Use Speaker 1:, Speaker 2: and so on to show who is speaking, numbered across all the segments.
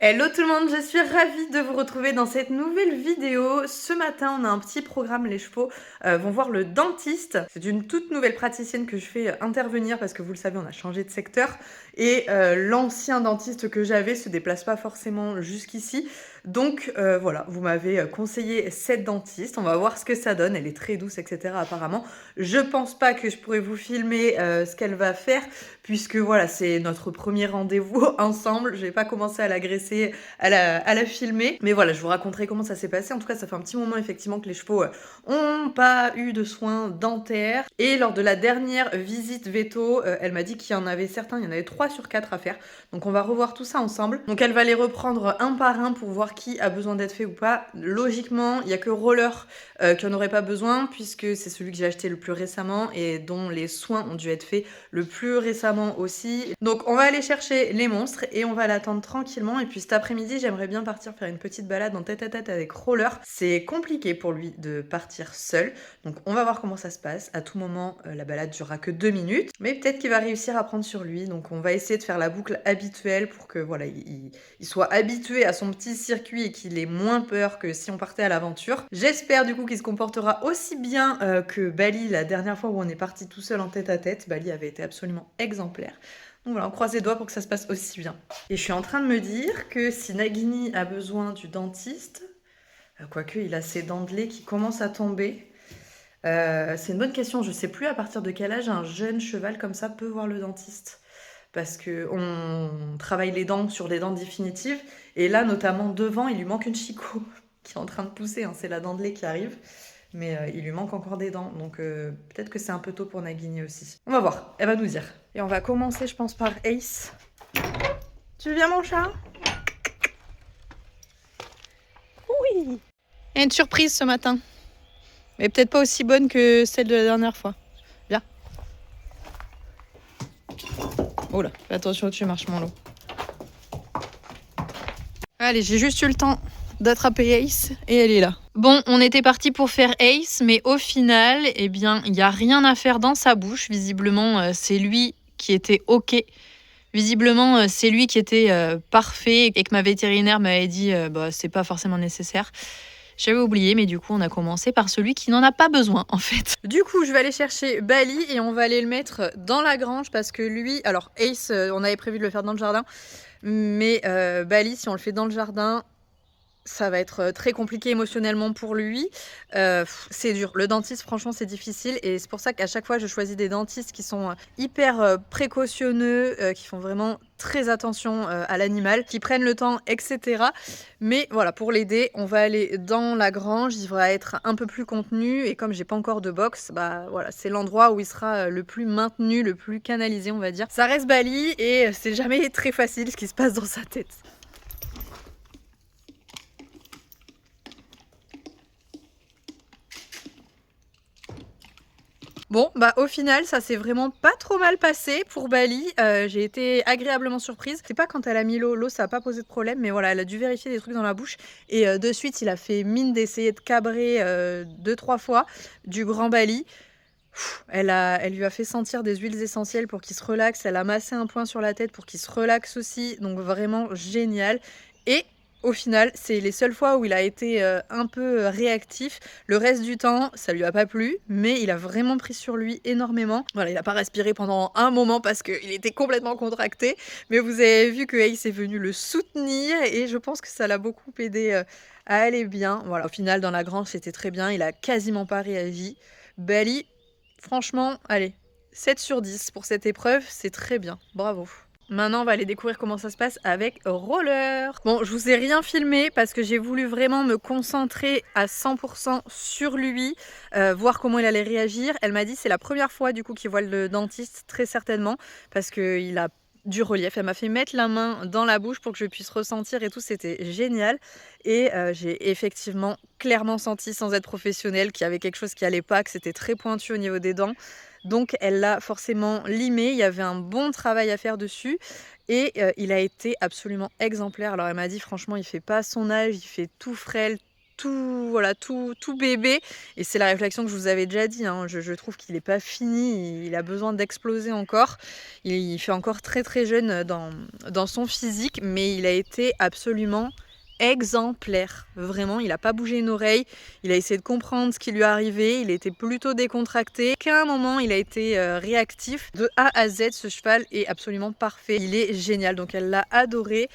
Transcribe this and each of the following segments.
Speaker 1: Hello tout le monde, je suis ravie de vous retrouver dans cette nouvelle vidéo. Ce matin, on a un petit programme, les chevaux vont voir le dentiste. C'est une toute nouvelle praticienne que je fais intervenir parce que vous le savez, on a changé de secteur et l'ancien dentiste que j'avais se déplace pas forcément jusqu'ici. Donc voilà, vous m'avez conseillé cette dentiste, on va voir ce que ça donne, elle est très douce, etc. apparemment. Je pense pas que je pourrais vous filmer ce qu'elle va faire puisque voilà, c'est notre premier rendez-vous ensemble. Je vais pas commencer à l'agresser, à la filmer. Mais voilà, je vous raconterai comment ça s'est passé. En tout cas, ça fait un petit moment effectivement que les chevaux ont pas eu de soins dentaires. Et lors de la dernière visite veto, elle m'a dit qu'il y en avait certains, il y en avait 3 sur 4 à faire. Donc on va revoir tout ça ensemble. Donc elle va les reprendre un par un pour voir qui a besoin d'être fait ou pas. Logiquement, il y a que Roller qui en aurait pas besoin puisque c'est celui que j'ai acheté le plus récemment et dont les soins ont dû être faits le plus récemment aussi. Donc on va aller chercher les monstres et on va l'attendre tranquillement. Et puis cet après-midi, j'aimerais bien partir faire une petite balade en tête-à-tête avec Roller. C'est compliqué pour lui de partir seul. Donc on va voir comment ça se passe. À tout moment, la balade durera que 2 minutes. Mais peut-être qu'il va réussir à prendre sur lui. Donc on va essayer de faire la boucle habituelle pour que voilà, il soit habitué à son petit circuit et qu'il ait moins peur que si on partait à l'aventure. J'espère du coup qu'il se comportera aussi bien que Bali la dernière fois où on est parti tout seul en tête-à-tête. Bali avait été absolument exemplaire. Donc voilà, on croise les doigts pour que ça se passe aussi bien. Et je suis en train de me dire que si Nagini a besoin du dentiste, quoique il a ses dents de lait qui commencent à tomber, c'est une bonne question. Je sais plus à partir de quel âge un jeune cheval comme ça peut voir le dentiste. Parce qu'on travaille les dents sur des dents définitives. Et là, notamment devant, il lui manque une chicot qui est en train de pousser. Hein, c'est la dent de lait qui arrive. Mais il lui manque encore des dents. Donc peut-être que c'est un peu tôt pour Nagini aussi. On va voir, elle va nous dire. Et on va commencer, je pense, par Ace. Tu viens, mon chat? Oui. Il y a une surprise ce matin. Mais peut-être pas aussi bonne que celle de la dernière fois. Viens. Oh là, fais attention au-dessus, marshmallow. Allez, j'ai juste eu le temps d'attraper Ace et elle est là. Bon, on était parti pour faire Ace, mais au final, eh bien, il n'y a rien à faire dans sa bouche. Visiblement, c'est lui qui était OK. Visiblement, c'est lui qui était parfait et que ma vétérinaire m'avait dit bah, c'est pas forcément nécessaire. J'avais oublié, mais du coup, on a commencé par celui qui n'en a pas besoin, en fait. Du coup, je vais aller chercher Bali et on va aller le mettre dans la grange parce que lui... Alors, Ace, on avait prévu de le faire dans le jardin, mais Bali, si on le fait dans le jardin, ça va être très compliqué émotionnellement pour lui. C'est dur. Le dentiste, franchement, c'est difficile. Et c'est pour ça qu'à chaque fois, je choisis des dentistes qui sont hyper précautionneux, qui font vraiment très attention à l'animal, qui prennent le temps, etc. Mais voilà, pour l'aider, on va aller dans la grange. Il va être un peu plus contenu. Et comme j'ai pas encore de box, bah voilà, c'est l'endroit où il sera le plus maintenu, le plus canalisé, on va dire. Ça reste Bali et c'est jamais très facile ce qui se passe dans sa tête. Bon, bah au final, ça s'est vraiment pas trop mal passé pour Bali. J'ai été agréablement surprise. C'est pas quand elle a mis l'eau, ça a pas posé de problème, mais voilà, elle a dû vérifier des trucs dans la bouche. Et de suite, il a fait mine d'essayer de cabrer 2-3 fois du grand Bali. Elle lui a fait sentir des huiles essentielles pour qu'il se relaxe. Elle a massé un point sur la tête pour qu'il se relaxe aussi. Donc vraiment génial. Et au final, c'est les seules fois où il a été un peu réactif. Le reste du temps, ça lui a pas plu, mais il a vraiment pris sur lui énormément. Voilà, il a pas respiré pendant un moment parce qu'il était complètement contracté. Mais vous avez vu que Ace est venu le soutenir et je pense que ça l'a beaucoup aidé à aller bien. Voilà, au final, dans la grange, c'était très bien. Il a quasiment pas réagi. Bali, franchement, allez, 7 sur 10 pour cette épreuve, c'est très bien. Bravo. Maintenant, on va aller découvrir comment ça se passe avec Roller. Bon, je vous ai rien filmé parce que j'ai voulu vraiment me concentrer à 100% sur lui, voir comment il allait réagir. Elle m'a dit c'est la première fois du coup qu'il voit le dentiste, très certainement, parce qu'il a du relief. Elle m'a fait mettre la main dans la bouche pour que je puisse ressentir et tout, c'était génial. Et j'ai effectivement clairement senti, sans être professionnelle, qu'il y avait quelque chose qui allait pas, que c'était très pointu au niveau des dents. Donc elle l'a forcément limé, il y avait un bon travail à faire dessus et il a été absolument exemplaire. Alors elle m'a dit franchement il fait pas son âge, il fait tout frêle, voilà, tout bébé. Et c'est la réflexion que je vous avais déjà dit, hein. Je trouve qu'il n'est pas fini, il a besoin d'exploser encore. Il fait encore très très jeune dans son physique, mais il a été absolument exemplaire. Vraiment, il n'a pas bougé une oreille, il a essayé de comprendre ce qui lui arrivait, il était plutôt décontracté. Qu'à un moment, il a été réactif. De A à Z, ce cheval est absolument parfait. Il est génial, donc elle l'a adoré.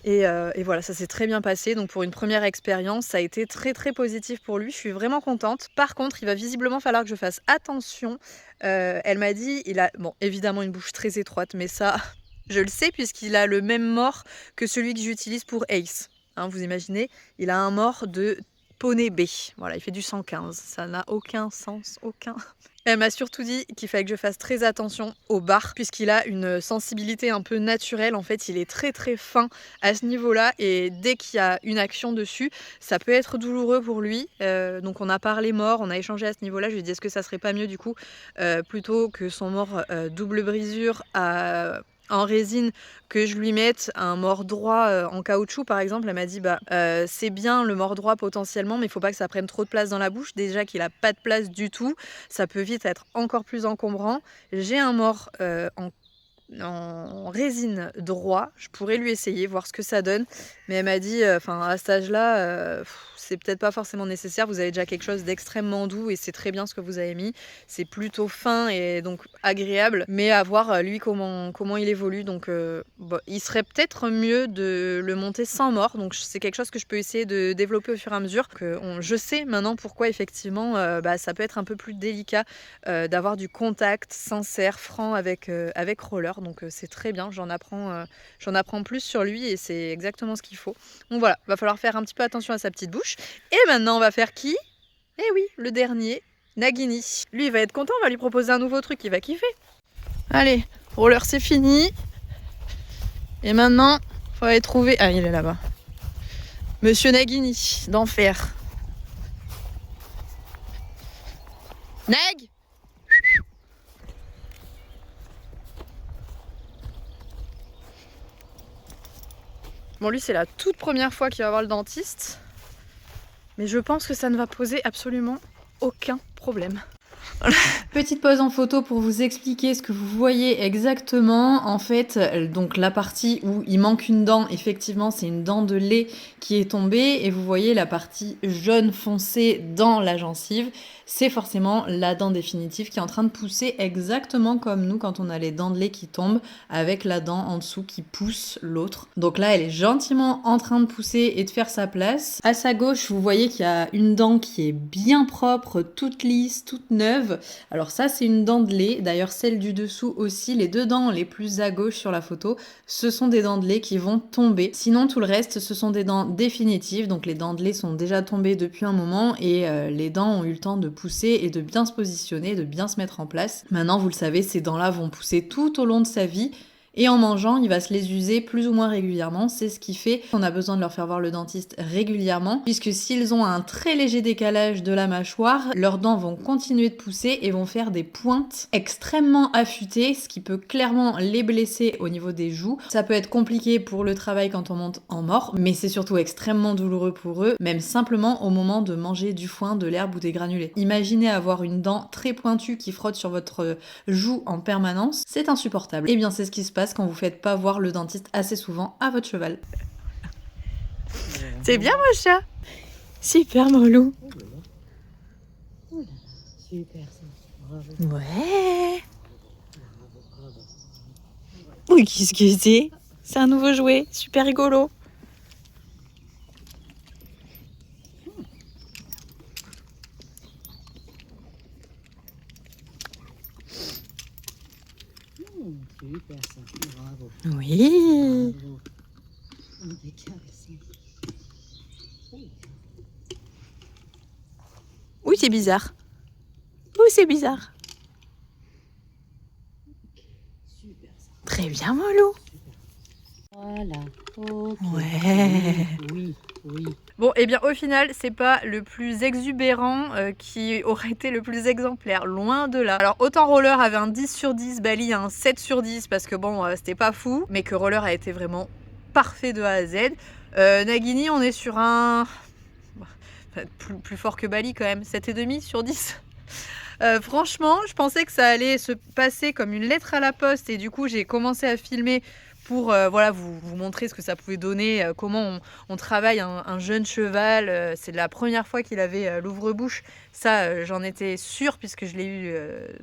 Speaker 1: Et voilà, ça s'est très bien passé. Donc pour une première expérience, ça a été très très positif pour lui. Je suis vraiment contente. Par contre, il va visiblement falloir que je fasse attention. Elle m'a dit, il a, bon, évidemment une bouche très étroite, mais ça, je le sais puisqu'il a le même mors que celui que j'utilise pour Ace. Hein, vous imaginez, il a un mors de poney B. Voilà, il fait du 115. Ça n'a aucun sens, aucun. Elle m'a surtout dit qu'il fallait que je fasse très attention au bar puisqu'il a une sensibilité un peu naturelle. En fait, il est très très fin à ce niveau-là et dès qu'il y a une action dessus, ça peut être douloureux pour lui. Donc on a parlé mort, on a échangé à ce niveau-là. Je lui ai dit est-ce que ça serait pas mieux du coup plutôt que son mort double brisure en résine que je lui mette un mort droit en caoutchouc par exemple. Elle m'a dit bah c'est bien le mort droit potentiellement mais il faut pas que ça prenne trop de place dans la bouche, déjà qu'il a pas de place du tout, ça peut vite être encore plus encombrant. J'ai un mort en résine droit, je pourrais lui essayer, voir ce que ça donne, mais elle m'a dit enfin à cet âge-là c'est peut-être pas forcément nécessaire, vous avez déjà quelque chose d'extrêmement doux et c'est très bien ce que vous avez mis, c'est plutôt fin et donc agréable, mais à voir lui comment il évolue. Donc bon, il serait peut-être mieux de le monter sans mort, donc c'est quelque chose que je peux essayer de développer au fur et à mesure. Je sais maintenant pourquoi effectivement ça peut être un peu plus délicat d'avoir du contact sincère, franc avec Roller, donc c'est très bien, j'en apprends plus sur lui et c'est exactement ce qu'il faut. Donc voilà, va falloir faire un petit peu attention à sa petite bouche. Et maintenant on va faire qui? Eh oui, le dernier, Nagini. Lui il va être content, on va lui proposer un nouveau truc, il va kiffer. Allez, Roller c'est fini. Et maintenant, faut aller trouver... Ah, il est là-bas. Monsieur Nagini, d'enfer. Nag! Bon, lui, c'est la toute première fois qu'il va voir le dentiste. Mais je pense que ça ne va poser absolument aucun problème. Petite pause en photo pour vous expliquer ce que vous voyez exactement. En fait, donc la partie où il manque une dent, effectivement, c'est une dent de lait qui est tombée. Et vous voyez la partie jaune foncé dans la gencive. C'est forcément la dent définitive qui est en train de pousser exactement comme nous quand on a les dents de lait qui tombent avec la dent en dessous qui pousse l'autre. Donc là, elle est gentiment en train de pousser et de faire sa place. À sa gauche, vous voyez qu'il y a une dent qui est bien propre, toute lisse, toute neuve. Alors ça, c'est une dent de lait. D'ailleurs, celle du dessous aussi, les deux dents les plus à gauche sur la photo, ce sont des dents de lait qui vont tomber. Sinon, tout le reste, ce sont des dents définitives. Donc les dents de lait sont déjà tombées depuis un moment et les dents ont eu le temps de pousser et de bien se positionner, de bien se mettre en place. Maintenant, vous le savez, ces dents-là vont pousser tout au long de sa vie. Et en mangeant, il va se les user plus ou moins régulièrement. C'est ce qui fait qu'on a besoin de leur faire voir le dentiste régulièrement, puisque s'ils ont un très léger décalage de la mâchoire, leurs dents vont continuer de pousser et vont faire des pointes extrêmement affûtées, ce qui peut clairement les blesser au niveau des joues. Ça peut être compliqué pour le travail quand on monte en mort, mais c'est surtout extrêmement douloureux pour eux, même simplement au moment de manger du foin, de l'herbe ou des granulés. Imaginez avoir une dent très pointue qui frotte sur votre joue en permanence, c'est insupportable. Et bien c'est ce qui se passe quand vous faites pas voir le dentiste assez souvent à votre cheval. C'est bien mon chat. Super Morlou.
Speaker 2: Super ça, bravo.
Speaker 1: Ouais. Oui, qu'est-ce que c'est? C'est un nouveau jouet, super rigolo.
Speaker 2: Super ça, bravo.
Speaker 1: Oui.
Speaker 2: Bravo. Impeccable ça.
Speaker 1: Oui, c'est bizarre. Oui, c'est bizarre.
Speaker 2: Super ça.
Speaker 1: Très bien, Molou.
Speaker 2: Voilà. Ok.
Speaker 1: Ouais.
Speaker 2: Oui, oui.
Speaker 1: Bon, et bien au final, c'est pas le plus exubérant qui aurait été le plus exemplaire, loin de là. Alors autant Roller avait un 10 sur 10, Bali a un 7 sur 10 parce que bon, c'était pas fou, mais que Roller a été vraiment parfait de A à Z. Nagini, on est sur un... Enfin, plus fort que Bali quand même, 7,5 sur 10. Franchement, je pensais que ça allait se passer comme une lettre à la poste et du coup j'ai commencé à filmer pour voilà, vous montrer ce que ça pouvait donner, comment on travaille un jeune cheval. C'est la première fois qu'il avait l'ouvre-bouche. Ça, j'en étais sûre puisque je l'ai eu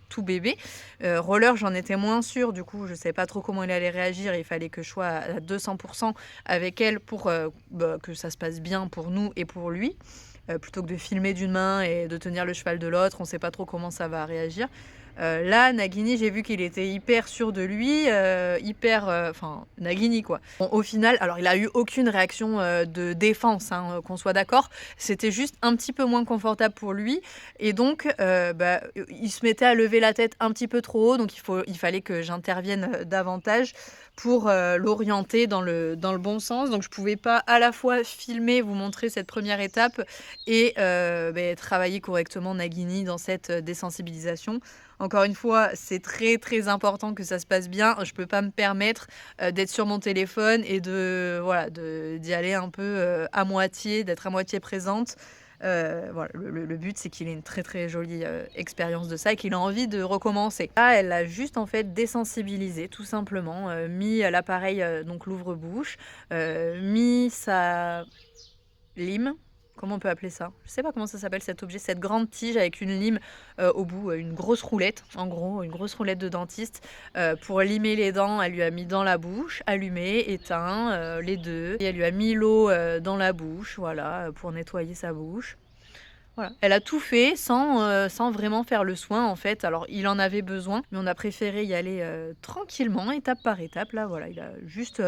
Speaker 1: tout bébé. Roller, j'en étais moins sûre. Du coup, je ne savais pas trop comment il allait réagir. Il fallait que je sois à 200% avec elle pour que ça se passe bien pour nous et pour lui. Plutôt que de filmer d'une main et de tenir le cheval de l'autre, on ne sait pas trop comment ça va réagir. Là, Nagini, j'ai vu qu'il était hyper sûr de lui, enfin, Nagini quoi. Bon, au final, alors il a eu aucune réaction de défense, hein, qu'on soit d'accord. C'était juste un petit peu moins confortable pour lui. Et donc, il se mettait à lever la tête un petit peu trop haut. Donc il fallait que j'intervienne davantage pour l'orienter dans le bon sens. Donc je pouvais pas à la fois filmer, vous montrer cette première étape et travailler correctement Nagini dans cette désensibilisation. Encore une fois, c'est très très important que ça se passe bien. Je peux pas me permettre d'être sur mon téléphone et d'y aller un peu à moitié, d'être à moitié présente. Voilà, le but c'est qu'il ait une très très jolie expérience de ça et qu'il a envie de recommencer. Là, elle l'a juste en fait désensibilisé tout simplement, mis l'appareil, donc l'ouvre-bouche, mis sa lime. Comment on peut appeler ça? Je sais pas comment ça s'appelle cet objet, cette grande tige avec une lime au bout, une grosse roulette, en gros, une grosse roulette de dentiste. Pour limer les dents, elle lui a mis dans la bouche, allumé, éteint, les deux. Et elle lui a mis l'eau dans la bouche, voilà, pour nettoyer sa bouche. Voilà. Elle a tout fait sans vraiment faire le soin en fait. Alors il en avait besoin, mais on a préféré y aller tranquillement, étape par étape. Là, voilà, il a juste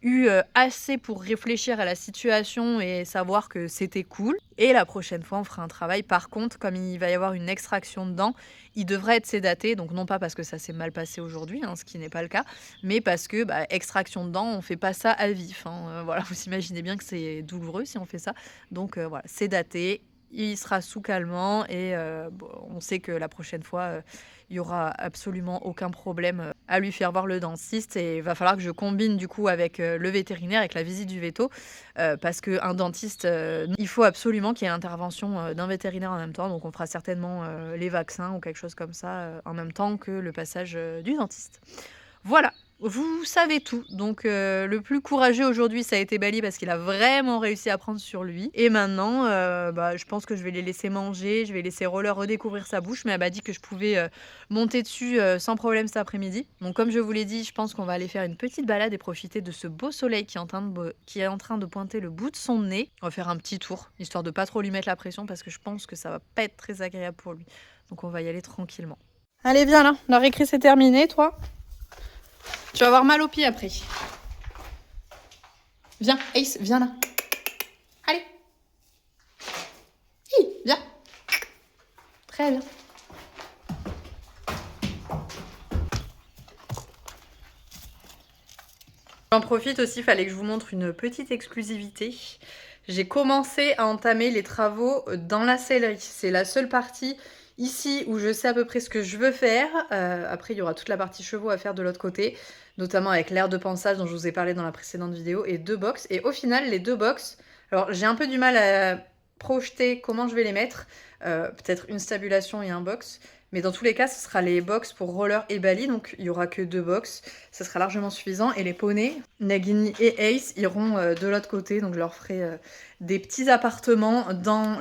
Speaker 1: eu assez pour réfléchir à la situation et savoir que c'était cool. Et la prochaine fois, on fera un travail. Par contre, comme il va y avoir une extraction de dents, il devrait être sédaté. Donc non pas parce que ça s'est mal passé aujourd'hui, hein, ce qui n'est pas le cas, mais parce que extraction de dents, on fait pas ça à vif, hein. Voilà, vous imaginez bien que c'est douloureux si on fait ça. Donc voilà, sédaté. Il sera sous calmant et on sait que la prochaine fois, il y aura absolument aucun problème à lui faire voir le dentiste et il va falloir que je combine du coup avec le vétérinaire, avec la visite du véto, parce qu'un dentiste, il faut absolument qu'il y ait l'intervention d'un vétérinaire en même temps. Donc on fera certainement les vaccins ou quelque chose comme ça en même temps que le passage du dentiste. Voilà, vous savez tout. Donc le plus courageux aujourd'hui, ça a été Bali parce qu'il a vraiment réussi à prendre sur lui. Et maintenant, je pense que je vais les laisser manger, je vais laisser Roller redécouvrir sa bouche, mais elle m'a dit que je pouvais monter dessus sans problème cet après-midi. Donc comme je vous l'ai dit, je pense qu'on va aller faire une petite balade et profiter de ce beau soleil qui est en train de pointer le bout de son nez. On va faire un petit tour, histoire de pas trop lui mettre la pression parce que je pense que ça va pas être très agréable pour lui. Donc on va y aller tranquillement. Allez, viens là, la récré c'est terminé, toi. Tu vas avoir mal aux pieds après. Viens, Ace, viens là. Allez. Hi, viens. Très bien. J'en profite aussi, il fallait que je vous montre une petite exclusivité. J'ai commencé à entamer les travaux dans la sellerie. C'est la seule partie ici où je sais à peu près ce que je veux faire. Après, il y aura toute la partie chevaux à faire de l'autre côté, notamment avec l'aire de pansage dont je vous ai parlé dans la précédente vidéo, et 2 box. Et au final, les 2 box, alors j'ai un peu du mal à projeter comment je vais les mettre. Peut-être une stabulation et un box. Mais dans tous les cas, ce sera les box pour Roller et Bali, donc il n'y aura que 2 box. Ça sera largement suffisant. Et les poneys, Nagini et Ace, iront de l'autre côté, donc je leur ferai des petits appartements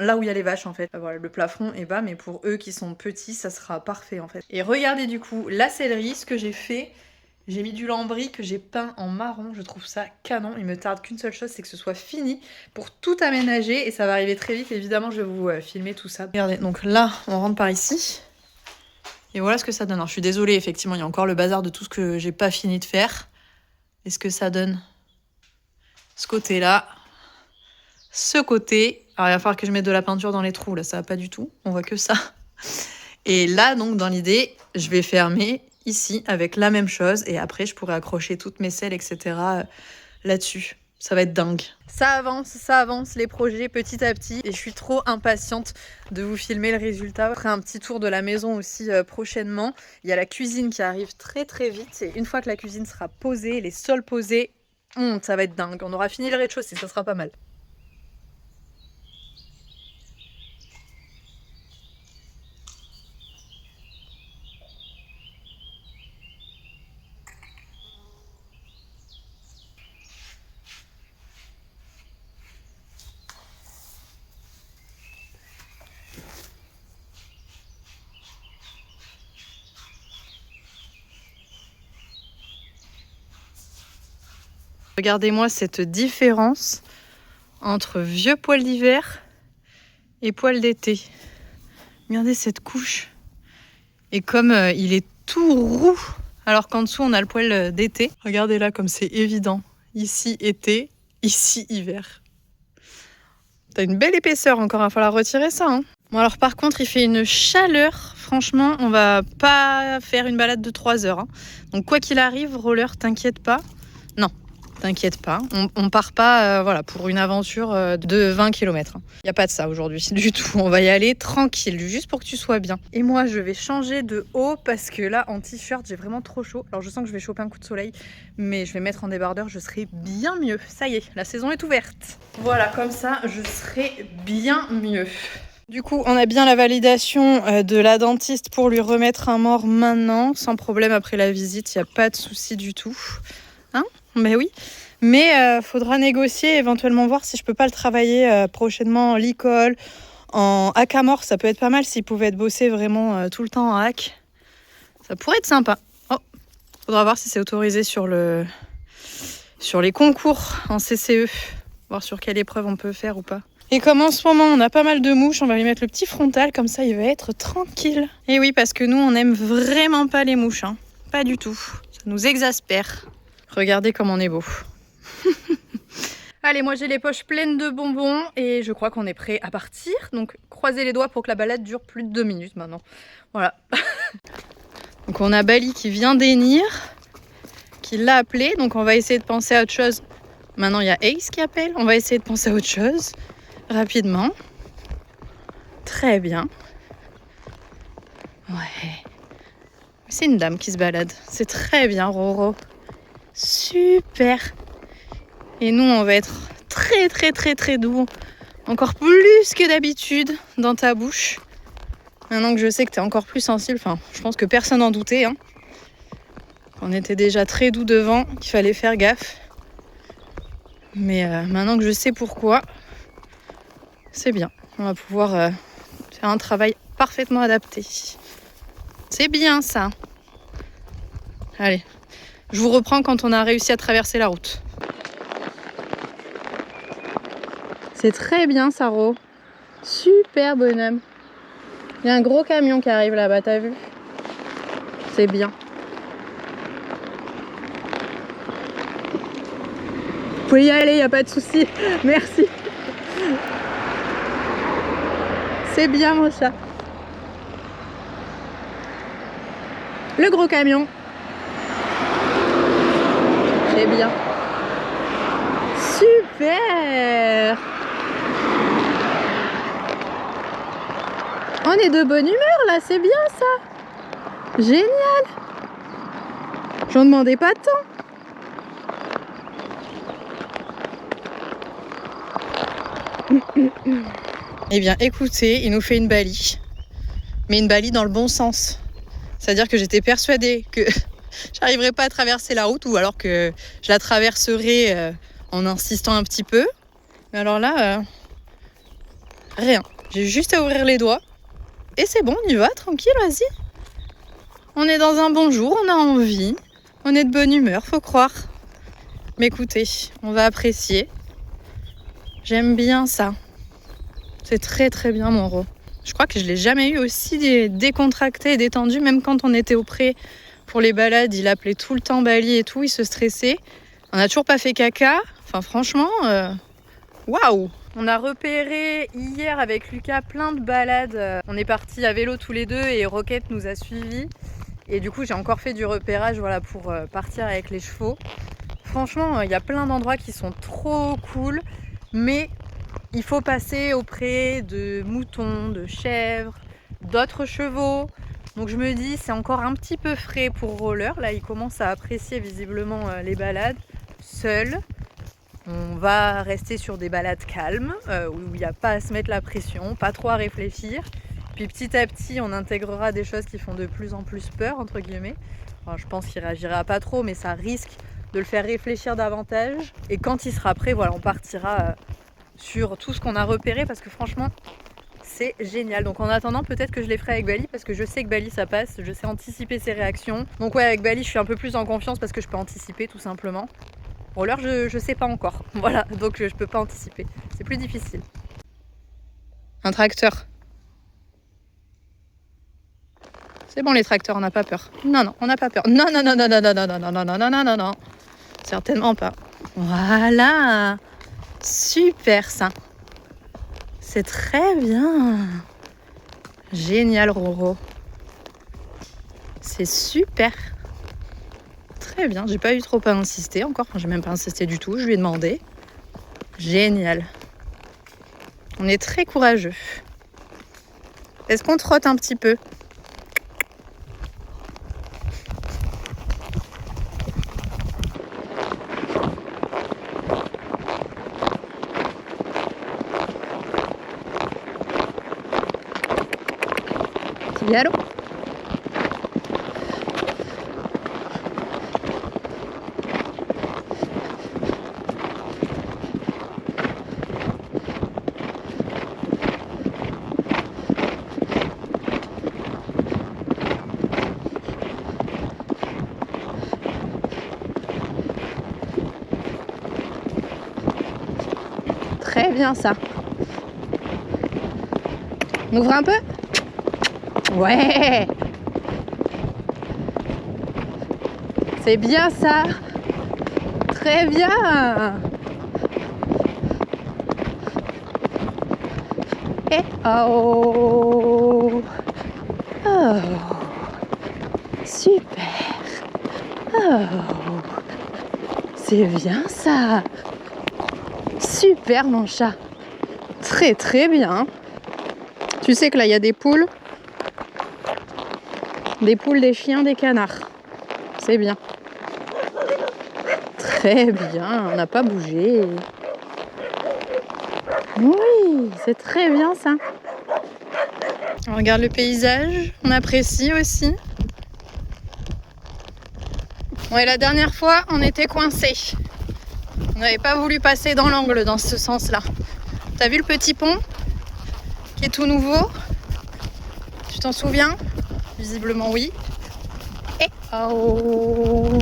Speaker 1: là où il y a les vaches en fait. Voilà, le plafond est bas, mais pour eux qui sont petits, ça sera parfait en fait. Et regardez du coup la sellerie, ce que j'ai fait. J'ai mis du lambris que j'ai peint en marron, je trouve ça canon. Il me tarde qu'une seule chose, c'est que ce soit fini pour tout aménager et ça va arriver très vite. Évidemment, je vais vous filmer tout ça. Regardez, donc là, on rentre par ici. Et voilà ce que ça donne. Alors, je suis désolée, effectivement, il y a encore le bazar de tout ce que j'ai pas fini de faire. Et ce que ça donne, ce côté-là, ce côté. Alors, il va falloir que je mette de la peinture dans les trous, là, ça va pas du tout. On voit que ça. Et là, donc, dans l'idée, je vais fermer ici avec la même chose. Et après, je pourrai accrocher toutes mes selles, etc. là-dessus. Ça va être dingue. Ça avance les projets petit à petit. Et je suis trop impatiente de vous filmer le résultat. On fera un petit tour de la maison aussi prochainement. Il y a la cuisine qui arrive très très vite. Et une fois que la cuisine sera posée, les sols posés, ça va être dingue. On aura fini le rez-de-chaussée, ça sera pas mal. Regardez-moi cette différence entre vieux poil d'hiver et poil d'été. Regardez cette couche. Et comme il est tout roux, alors qu'en dessous on a le poil d'été. Regardez là comme c'est évident. Ici été, ici hiver. T'as une belle épaisseur encore, il va falloir retirer ça. Hein. Bon alors par contre il fait une chaleur, franchement on va pas faire une balade de 3 heures. Hein. Donc quoi qu'il arrive, roller, t'inquiète pas. Non, t'inquiète pas, on part pas voilà, pour une aventure de 20 km. Il n'y a pas de ça aujourd'hui du tout, on va y aller tranquille, juste pour que tu sois bien. Et moi je vais changer de haut parce que là en t-shirt j'ai vraiment trop chaud. Alors je sens que je vais choper un coup de soleil, mais je vais mettre en débardeur, je serai bien mieux. Ça y est, la saison est ouverte. Voilà, comme ça je serai bien mieux. Du coup, on a bien la validation de la dentiste pour lui remettre un mort maintenant, sans problème après la visite, il n'y a pas de souci du tout. Hein? Mais oui. Mais faudra négocier, éventuellement voir si je peux pas le travailler prochainement en licol, en hack à mort. Ça peut être pas mal s'il pouvait être bossé vraiment tout le temps en hack. Ça pourrait être sympa. Oh, faudra voir si c'est autorisé sur les concours en CCE. Voir sur quelle épreuve on peut faire ou pas. Et comme en ce moment on a pas mal de mouches, on va lui mettre le petit frontal, comme ça il va être tranquille. Et oui, parce que nous on aime vraiment pas les mouches, hein. Pas du tout. Ça nous exaspère. Regardez comme on est beau. Allez, moi j'ai les poches pleines de bonbons et je crois qu'on est prêt à partir. Donc croisez les doigts pour que la balade dure plus de 2 minutes maintenant. Voilà. Donc on a Bali qui vient d'énir, qui l'a appelé. Donc on va essayer de penser à autre chose. Maintenant il y a Ace qui appelle. On va essayer de penser à autre chose rapidement. Très bien. Ouais. C'est une dame qui se balade. C'est très bien, Roro. Super. Et nous, on va être très très très très doux. Encore plus que d'habitude dans ta bouche. Maintenant que je sais que tu es encore plus sensible, enfin, je pense que personne n'en doutait. Hein. On était déjà très doux devant, qu'il fallait faire gaffe. Mais maintenant que je sais pourquoi, c'est bien. On va pouvoir faire un travail parfaitement adapté. C'est bien ça. Allez, je vous reprends quand on a réussi à traverser la route. C'est très bien, Saro. Super bonhomme. Il y a un gros camion qui arrive là-bas, t'as vu? C'est bien. Vous pouvez y aller, il n'y a pas de souci. Merci. C'est bien, mon chat. Le gros camion. C'est bien. Super. On est de bonne humeur là, c'est bien ça. Génial. J'en demandais pas tant. Eh bien écoutez, il nous fait une balie. Mais une balie dans le bon sens. C'est-à-dire que j'étais persuadée que j'arriverais pas à traverser la route ou alors que je la traverserais en insistant un petit peu. Mais alors là, rien. J'ai juste à ouvrir les doigts. Et c'est bon, on y va, tranquille, vas-y. On est dans un bon jour, on a envie. On est de bonne humeur, faut croire. Mais écoutez, on va apprécier. J'aime bien ça. C'est très très bien, mon Ro. Je crois que je l'ai jamais eu aussi décontracté et détendu, même quand on était au pré pour les balades, il appelait tout le temps Bali et tout, il se stressait. On n'a toujours pas fait caca. Enfin franchement, waouh. On a repéré hier avec Lucas plein de balades. On est partis à vélo tous les deux et Rocket nous a suivis. Et du coup j'ai encore fait du repérage voilà, pour partir avec les chevaux. Franchement, il y a plein d'endroits qui sont trop cool, mais il faut passer auprès de moutons, de chèvres, d'autres chevaux. Donc je me dis, c'est encore un petit peu frais pour Roller. Là, il commence à apprécier visiblement les balades seul. On va rester sur des balades calmes, où il n'y a pas à se mettre la pression, pas trop à réfléchir. Puis petit à petit, on intégrera des choses qui font de plus en plus peur, entre guillemets. Alors, je pense qu'il réagira pas trop, mais ça risque de le faire réfléchir davantage. Et quand il sera prêt, voilà, on partira sur tout ce qu'on a repéré parce que franchement c'est génial. Donc en attendant peut-être que je les ferai avec Bali parce que je sais que Bali ça passe, je sais anticiper ses réactions. Donc ouais, avec Bali je suis un peu plus en confiance parce que je peux anticiper tout simplement. Bon, l'heure, je sais pas encore. Voilà, donc je peux pas anticiper. C'est plus difficile. Un tracteur. C'est bon les tracteurs, on n'a pas peur. Non, non, on n'a pas peur. Non, non, non, non, non, non, non, non, non, non, non, non, non, non. Certainement pas. Voilà. Super ça. C'est très bien. Génial Roro. C'est super. Très bien. J'ai pas eu trop à insister encore. J'ai même pas insisté du tout. Je lui ai demandé. Génial. On est très courageux. Est-ce qu'on trotte un petit peu ? Allô ? Très bien ça. On ouvre un peu ? Ouais. C'est bien ça. Très bien. Et oh. Oh. Super. Oh. C'est bien ça. Super mon chat. Très très bien. Tu sais que là il y a des poules. Des poules, des chiens, des canards. C'est bien. Très bien, on n'a pas bougé. Oui, c'est très bien ça. On regarde le paysage, on apprécie aussi. Ouais, la dernière fois, on était coincés. On n'avait pas voulu passer dans l'angle dans ce sens-là. T'as vu le petit pont qui est tout nouveau? Tu t'en souviens? Visiblement oui. Et oh,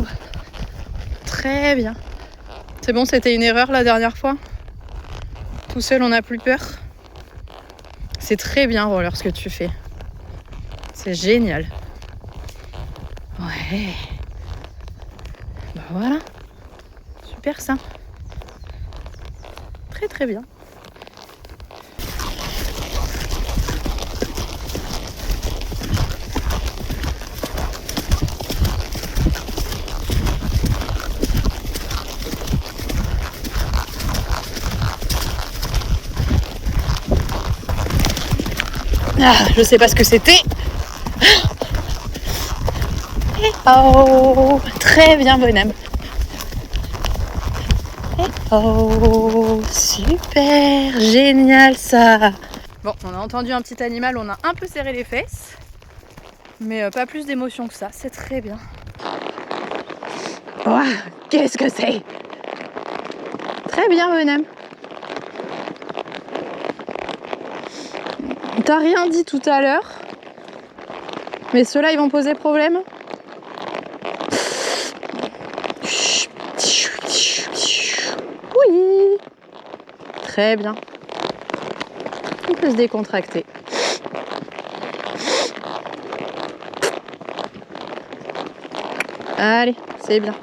Speaker 1: très bien. C'est bon, c'était une erreur la dernière fois. Tout seul, on n'a plus peur. C'est très bien, Roller, ce que tu fais. C'est génial. Ouais. Bah voilà. Super ça. Très très bien. Ah, je sais pas ce que c'était. Oh, très bien bonhomme. Oh, super, génial ça. Bon, on a entendu un petit animal, on a un peu serré les fesses, mais pas plus d'émotion que ça, c'est très bien. Oh, qu'est-ce que c'est? Très bien bonhomme. T'as rien dit tout à l'heure, mais ceux-là ils vont poser problème. Oui, très bien. On peut se décontracter. Allez, c'est bien.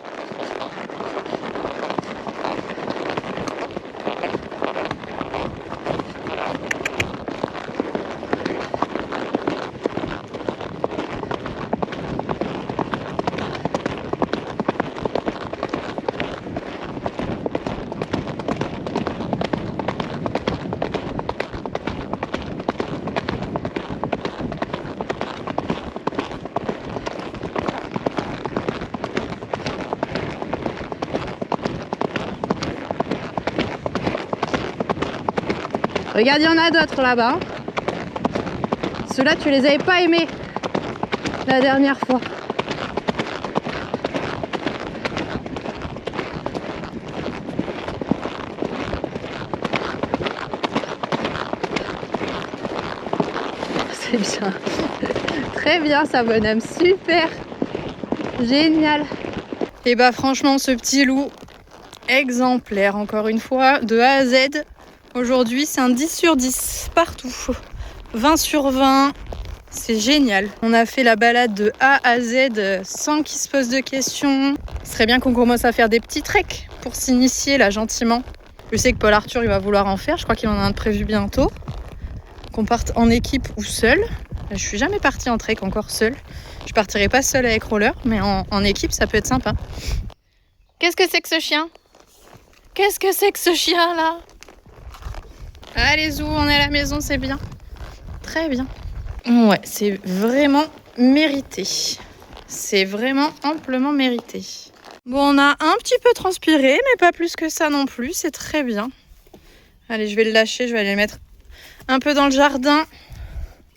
Speaker 1: Regarde, il y en a d'autres là-bas. Ceux-là, tu les avais pas aimés la dernière fois. C'est bien. Très bien ça, bonhomme. Super. Génial. Et bah franchement, ce petit loup, exemplaire, encore une fois, de A à Z. Aujourd'hui, c'est un 10 sur 10, partout. 20 sur 20, c'est génial. On a fait la balade de A à Z sans qu'il se pose de questions. Ce serait bien qu'on commence à faire des petits treks pour s'initier là, gentiment. Je sais que Paul Arthur, il va vouloir en faire. Je crois qu'il en a un de prévu bientôt. Qu'on parte en équipe ou seul. Je suis jamais partie en trek encore seule. Je partirai pas seule avec Roller, mais en équipe, ça peut être sympa. Qu'est-ce que c'est que ce chien? Qu'est-ce que c'est que ce chien là? Allez, Zou, on est à la maison, c'est bien. Très bien. Ouais, c'est vraiment mérité. C'est vraiment amplement mérité. Bon, on a un petit peu transpiré, mais pas plus que ça non plus. C'est très bien. Allez, je vais le lâcher, je vais aller le mettre un peu dans le jardin.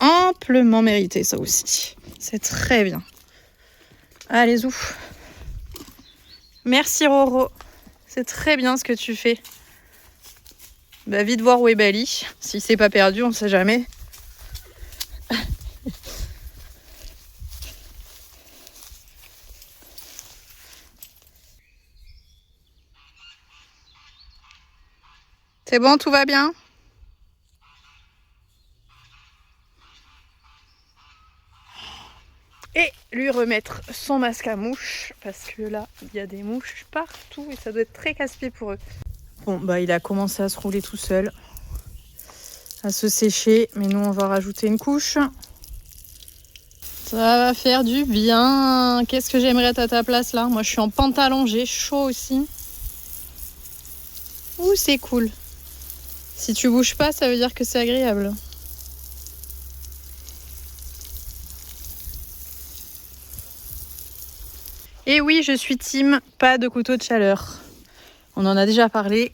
Speaker 1: Amplement mérité, ça aussi. C'est très bien. Allez, Zou. Merci, Roro. C'est très bien ce que tu fais. Bah, vite voir où est Bali. Si c'est pas perdu, on sait jamais. C'est bon, tout va bien? Et lui remettre son masque à mouches, parce que là, il y a des mouches partout et ça doit être très casse-pied pour eux. Bon, bah il a commencé à se rouler tout seul, à se sécher, mais nous on va rajouter une couche. Ça va faire du bien. Qu'est-ce que j'aimerais être à ta place là? Moi je suis en pantalon, j'ai chaud aussi. Ouh, c'est cool. Si tu bouges pas, ça veut dire que c'est agréable. Et oui, je suis team pas de couteau de chaleur. On en a déjà parlé.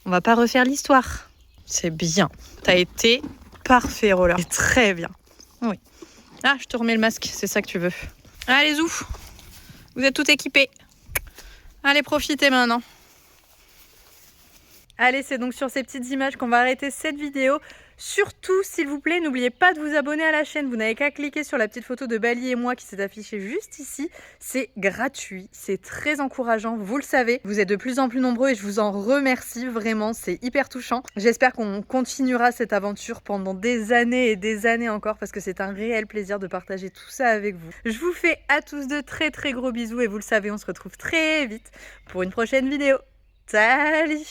Speaker 1: On va pas refaire l'histoire. C'est bien. T'as été parfait, Roller. C'est très bien. Oui. Ah, je te remets le masque, c'est ça que tu veux. Allez, Zou. Vous êtes tout équipés. Allez, profitez maintenant. Allez, c'est donc sur ces petites images qu'on va arrêter cette vidéo. Surtout, s'il vous plaît, n'oubliez pas de vous abonner à la chaîne. Vous n'avez qu'à cliquer sur la petite photo de Bali et moi qui s'est affichée juste ici. C'est gratuit, c'est très encourageant, vous le savez. Vous êtes de plus en plus nombreux et je vous en remercie vraiment, c'est hyper touchant. J'espère qu'on continuera cette aventure pendant des années et des années encore parce que c'est un réel plaisir de partager tout ça avec vous. Je vous fais à tous de très très gros bisous et vous le savez, on se retrouve très vite pour une prochaine vidéo. Salut!